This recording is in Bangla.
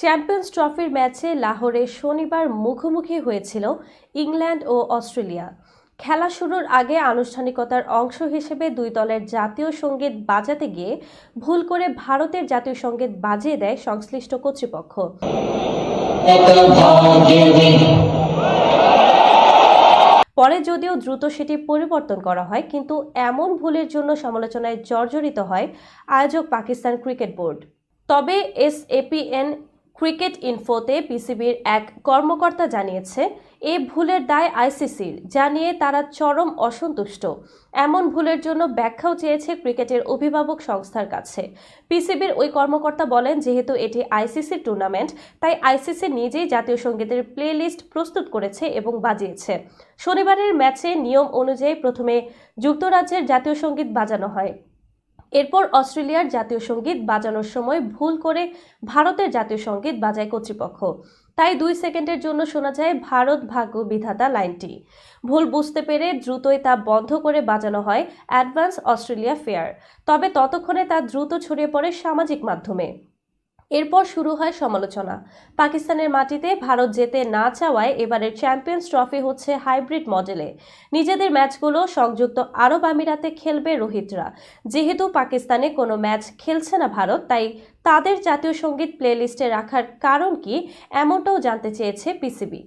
চ্যাম্পিয়ন্স ট্রফির ম্যাচে লাহোরে শনিবার মুখোমুখি হয়েছিল ইংল্যান্ড ও অস্ট্রেলিয়া। খেলা শুরুর আগে আনুষ্ঠানিকতার অংশ হিসেবে দুই দলের জাতীয় সঙ্গীত বাজাতে গিয়ে ভুল করে ভারতের জাতীয় সঙ্গীত বাজিয়ে দেয় সংশ্লিষ্ট কর্তৃপক্ষ। পরে যদিও দ্রুত সেটি পরিবর্তন করা হয়, কিন্তু এমন ভুলের জন্য সমালোচনায় জর্জরিত হয় আয়োজক পাকিস্তান ক্রিকেট বোর্ড। তবে SAPN ক্রিকেট ইনফোতে পিসিবির এক কর্মকর্তা জানিয়েছে, এ ভুলের দায় ICCর, যা নিয়ে তারা চরম অসন্তুষ্ট। এমন ভুলের জন্য ব্যাখ্যাও চেয়েছে ক্রিকেটের অভিভাবক সংস্থার কাছে। পিসিবির ওই কর্মকর্তা বলেন, যেহেতু এটি ICCর টুর্নামেন্ট, তাই ICC নিজেই জাতীয় সঙ্গীতের প্লে লিস্ট প্রস্তুত করেছে এবং বাজিয়েছে। শনিবারের ম্যাচে নিয়ম অনুযায়ী প্রথমে যুক্তরাজ্যের জাতীয় সঙ্গীত বাজানো হয়। এরপর অস্ট্রেলিয়ার জাতীয় সঙ্গীত বাজানোর সময় ভুল করে ভারতের জাতীয় সঙ্গীত বাজায় কর্তৃপক্ষ। তাই 2 সেকেন্ডের জন্য শোনা যায় ভারত ভাগ্য বিধাতা লাইনটি। ভুল বুঝতে পেরে দ্রুতই তা বন্ধ করে বাজানো হয় অ্যাডভান্স অস্ট্রেলিয়া ফেয়ার। তবে ততক্ষণে তা দ্রুত ছড়িয়ে পড়ে সামাজিক মাধ্যমে। এরপর শুরু হয় সমালোচনা। পাকিস্তানের মাটিতে ভারত যেতে না চাওয়ায় এবারের চ্যাম্পিয়ন্স ট্রফি হচ্ছে হাইব্রিড মডেলে। নিজেদের ম্যাচগুলো সংযুক্ত আরব আমিরাতে খেলবে রোহিতরা। যেহেতু পাকিস্তানে কোনো ম্যাচ খেলছে না ভারত, তাই তাদের জাতীয় সঙ্গীত প্লে লিস্টে রাখার কারণ কি, এমনটাও জানতে চেয়েছে পিসিবি।